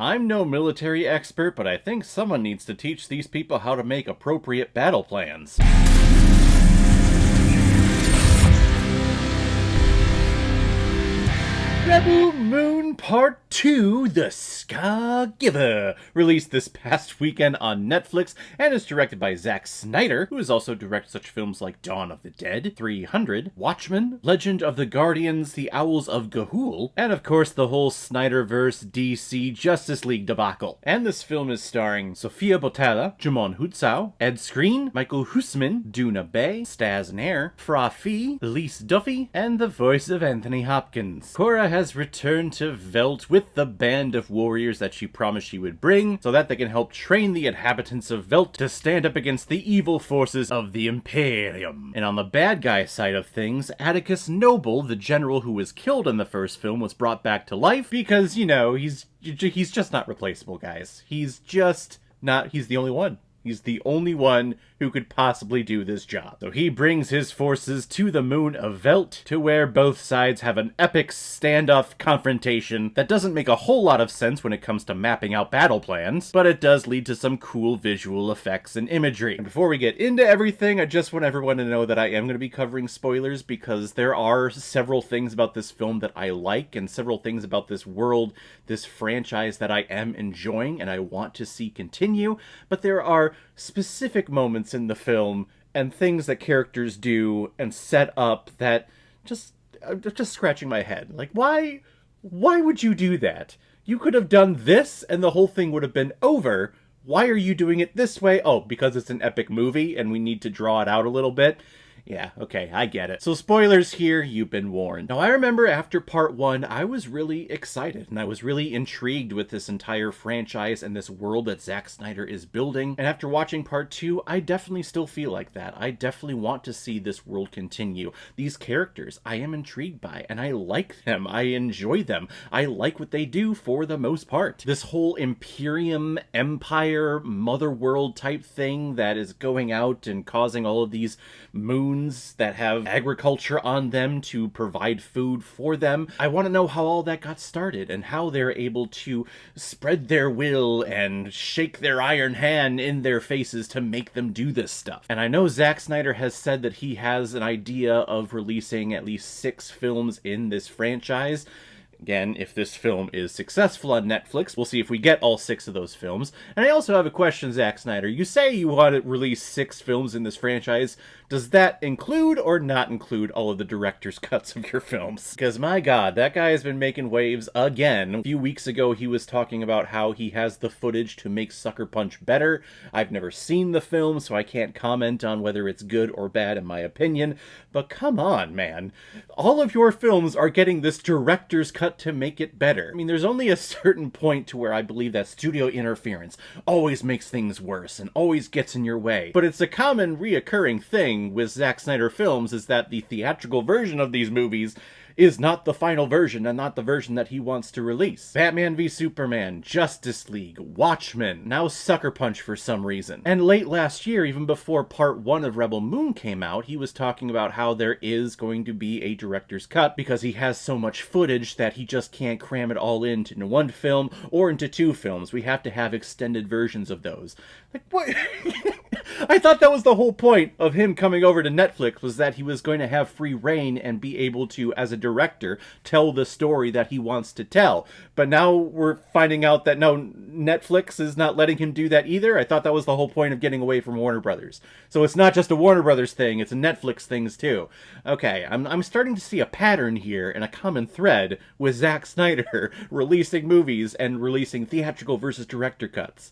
I'm no military expert, but I think someone needs to teach these people how to make appropriate battle plans. Rebel Moon Part 2, The Scargiver, released this past weekend on Netflix and is directed by Zack Snyder, who has also directed such films like Dawn of the Dead, 300, Watchmen, Legend of the Guardians, The Owls of Ga'Hoole, and of course the whole Snyderverse DC Justice League debacle. And this film is starring Sofia Boutella, Jumon Hutzau, Ed Skrein, Michael Huisman, Duna Bay, Stas Nair, Fra Fee, Elise Duffy, and the voice of Anthony Hopkins. Korra has returned to Velt with the band of warriors that she promised she would bring, so that they can help train the inhabitants of Velt to stand up against the evil forces of the Imperium. And on the bad guy side of things, Atticus Noble, the general who was killed in the first film, was brought back to life because, you know, he's just not replaceable, guys. He's the only one. He's the only one who could possibly do this job. So he brings his forces to the moon of Velt, to where both sides have an epic standoff confrontation that doesn't make a whole lot of sense when it comes to mapping out battle plans, but it does lead to some cool visual effects and imagery. And before we get into everything, I just want everyone to know that I am going to be covering spoilers because there are several things about this film that I like and several things about this world, this franchise that I am enjoying and I want to see continue, but there are specific moments in the film and things that characters do and set up that just scratching my head. Like, why would you do that? You could have done this and the whole thing would have been over. Why are you doing it this way? Oh, because it's an epic movie and we need to draw it out a little bit. Yeah, okay, I get it. So spoilers here, you've been warned. Now, I remember after part 1, I was really excited, and I was really intrigued with this entire franchise and this world that Zack Snyder is building. And after watching part 2, I definitely still feel like that. I definitely want to see this world continue. These characters, I am intrigued by, and I like them. I enjoy them. I like what they do for the most part. This whole Imperium, Empire, Mother World type thing that is going out and causing all of these moons that have agriculture on them to provide food for them. I want to know how all that got started and how they're able to spread their will and shake their iron hand in their faces to make them do this stuff. And I know Zack Snyder has said that he has an idea of releasing at least 6 films in this franchise. Again, if this film is successful on Netflix, we'll see if we get all 6 of those films. And I also have a question, Zack Snyder. You say you want to release 6 films in this franchise. Does that include or not include all of the director's cuts of your films? Because my god, that guy has been making waves again. A few weeks ago, he was talking about how he has the footage to make Sucker Punch better. I've never seen the film, so I can't comment on whether it's good or bad in my opinion. But come on, man. All of your films are getting this director's cut to make it better. I mean, there's only a certain point to where I believe that studio interference always makes things worse and always gets in your way. But it's a common reoccurring thing with Zack Snyder films is that the theatrical version of these movies is not the final version and not the version that he wants to release. Batman v Superman, Justice League, Watchmen, now Sucker Punch for some reason. And late last year, even before part 1 of Rebel Moon came out, he was talking about how there is going to be a director's cut because he has so much footage that he just can't cram it all into one film or into 2 films. We have to have extended versions of those. Like, what? I thought that was the whole point of him coming over to Netflix, was that he was going to have free reign and be able to, as a director, tell the story that he wants to tell. But now we're finding out that no, Netflix is not letting him do that either. I thought that was the whole point of getting away from Warner Brothers. So it's not just a Warner Brothers thing, it's a Netflix thing too. Okay, I'm starting to see a pattern here and a common thread with Zack Snyder releasing movies and releasing theatrical versus director cuts.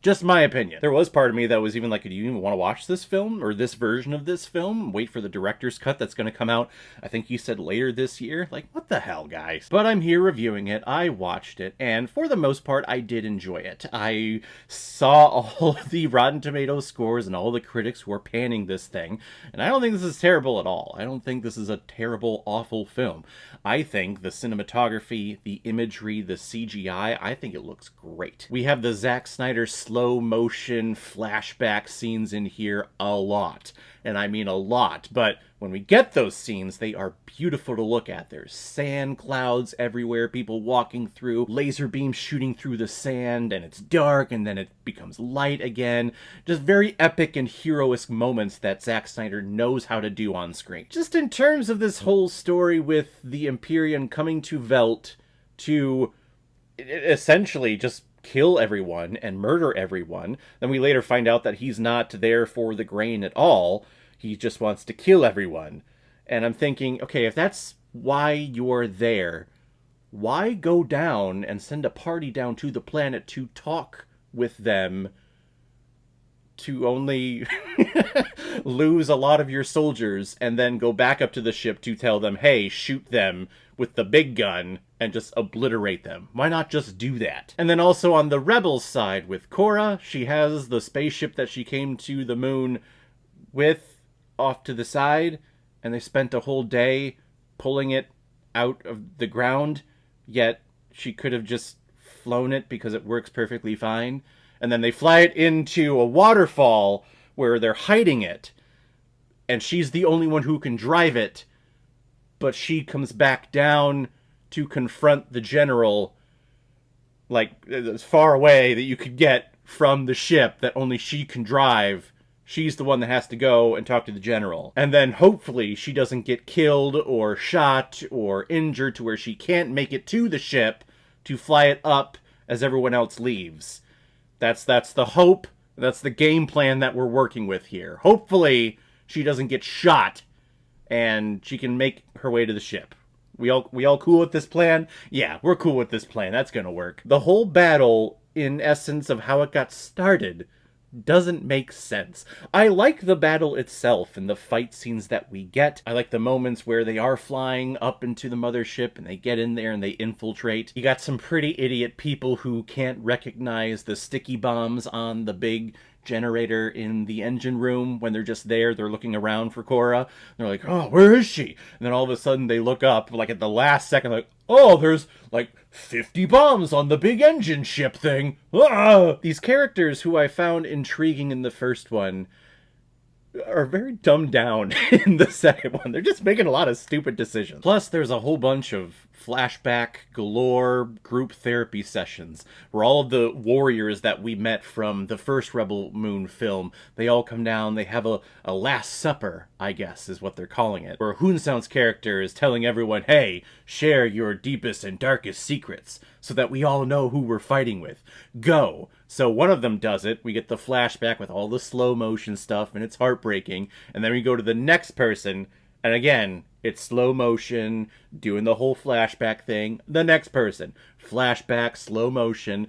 Just my opinion. There was part of me that was even like, do you even want to watch this film or this version of this film? Wait for the director's cut that's going to come out, I think you said later this year? Like, what the hell, guys? But I'm here reviewing it. I watched it, and for the most part, I did enjoy it. I saw all of the Rotten Tomatoes scores and all the critics who are panning this thing, and I don't think this is terrible at all. I don't think this is a terrible, awful film. I think the cinematography, the imagery, the CGI, I think it looks great. We have the Zack Snyder Snyder slow motion flashback scenes in here a lot. And I mean a lot. But when we get those scenes, they are beautiful to look at. There's sand clouds everywhere, people walking through, laser beams shooting through the sand, and it's dark, and then it becomes light again. Just very epic and heroic moments that Zack Snyder knows how to do on screen. Just in terms of this whole story with the Empyrean coming to Velt to essentially just kill everyone and murder everyone. Then we later find out that he's not there for the grain at all. He just wants to kill everyone. And I'm thinking, okay, if that's why you're there, why go down and send a party down to the planet to talk with them to only lose a lot of your soldiers and then go back up to the ship to tell them, hey, shoot them with the big gun and just obliterate them? Why not just do that? And then also on the Rebels side with Korra, she has the spaceship that she came to the moon with off to the side, and they spent a whole day pulling it out of the ground, yet she could have just flown it because it works perfectly fine. And then they fly it into a waterfall where they're hiding it, and she's the only one who can drive it, but she comes back down to confront the general, like, as far away that you could get from the ship that only she can drive. She's the one that has to go and talk to the general. And then hopefully she doesn't get killed or shot or injured to where she can't make it to the ship to fly it up as everyone else leaves. That's the hope. That's the game plan that we're working with here. Hopefully she doesn't get shot and she can make her way to the ship. We all cool with this plan? Yeah, we're cool with this plan. That's gonna work. The whole battle, in essence of how it got started, doesn't make sense. I like the battle itself and the fight scenes that we get. I like the moments where they are flying up into the mothership and they get in there and they infiltrate. You got some pretty idiot people who can't recognize the sticky bombs on the big generator in the engine room when they're just there. They're looking around for Korra. They're like, oh, where is she? And then all of a sudden they look up, like at the last second, like, oh, there's like 50 bombs on the big engine ship thing. Ah! These characters who I found intriguing in the first one are very dumbed down in the second one. They're just making a lot of stupid decisions. Plus, there's a whole bunch of flashback galore group therapy sessions where all of the warriors that we met from the first Rebel Moon film, they all come down, they have a last supper, I guess is what they're calling it, where Hoonsound's character is telling everyone, hey, share your deepest and darkest secrets so that we all know who we're fighting with. Go. So one of them does it. We get the flashback with all the slow motion stuff, and it's heartbreaking. And then we go to the next person, and again, it's slow motion, doing the whole flashback thing. The next person, flashback, slow motion.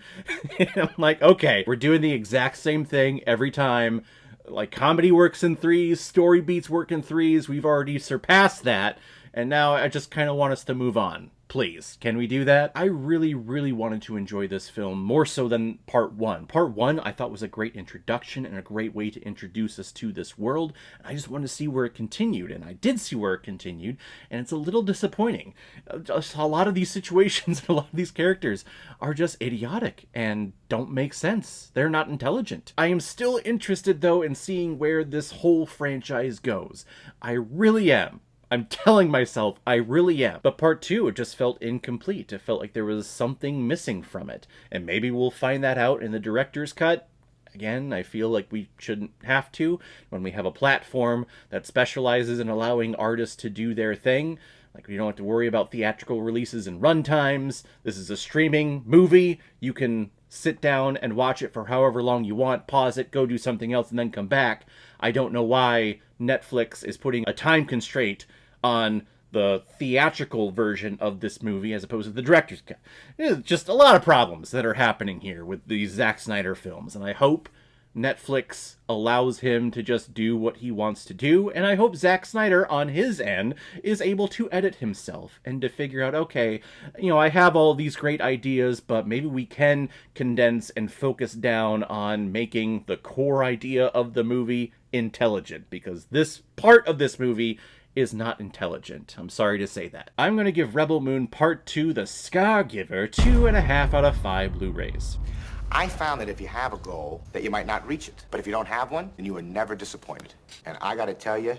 And I'm like, okay, we're doing the exact same thing every time. Like, comedy works in threes, story beats work in threes. We've already surpassed that. And now I just kind of want us to move on. Please, can we do that? I really, really wanted to enjoy this film more so than Part 1. Part 1 I thought was a great introduction and a great way to introduce us to this world. I just wanted to see where it continued, and I did see where it continued, and it's a little disappointing. Just a lot of these situations and a lot of these characters are just idiotic and don't make sense. They're not intelligent. I am still interested, though, in seeing where this whole franchise goes. I really am. I'm telling myself I really am. But part 2, it just felt incomplete. It felt like there was something missing from it. And maybe we'll find that out in the director's cut. Again, I feel like we shouldn't have to. When we have a platform that specializes in allowing artists to do their thing, like, we don't have to worry about theatrical releases and runtimes. This is a streaming movie. You can sit down and watch it for however long you want, pause it, go do something else, and then come back. I don't know why Netflix is putting a time constraint on the theatrical version of this movie as opposed to the director's cut. There's just a lot of problems that are happening here with these Zack Snyder films, and I hope Netflix allows him to just do what he wants to do, and I hope Zack Snyder, on his end, is able to edit himself and to figure out, okay, you know, I have all these great ideas, but maybe we can condense and focus down on making the core idea of the movie intelligent, because this part of this movie is not intelligent. I'm sorry to say that. I'm going to give Rebel Moon Part 2, The Scargiver, 2.5 out of 5 Blu-rays. I found that if you have a goal, that you might not reach it. But if you don't have one, then you are never disappointed. And I gotta tell you,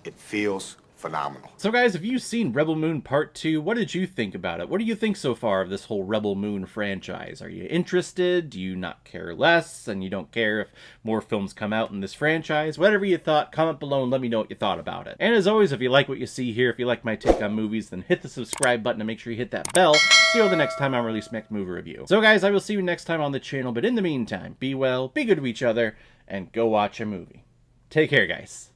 it feels phenomenal. So guys, have you seen Rebel Moon Part 2? What did you think about it? What do you think so far of this whole Rebel Moon franchise? Are you interested? Do you not care less? And you don't care if more films come out in this franchise? Whatever you thought, comment below and let me know what you thought about it. And as always, if you like what you see here, if you like my take on movies, then hit the subscribe button and make sure you hit that bell so you'll the next time I release next movie review. So guys, I will see you next time on the channel, but in the meantime, be well, be good to each other, and go watch a movie. Take care, guys.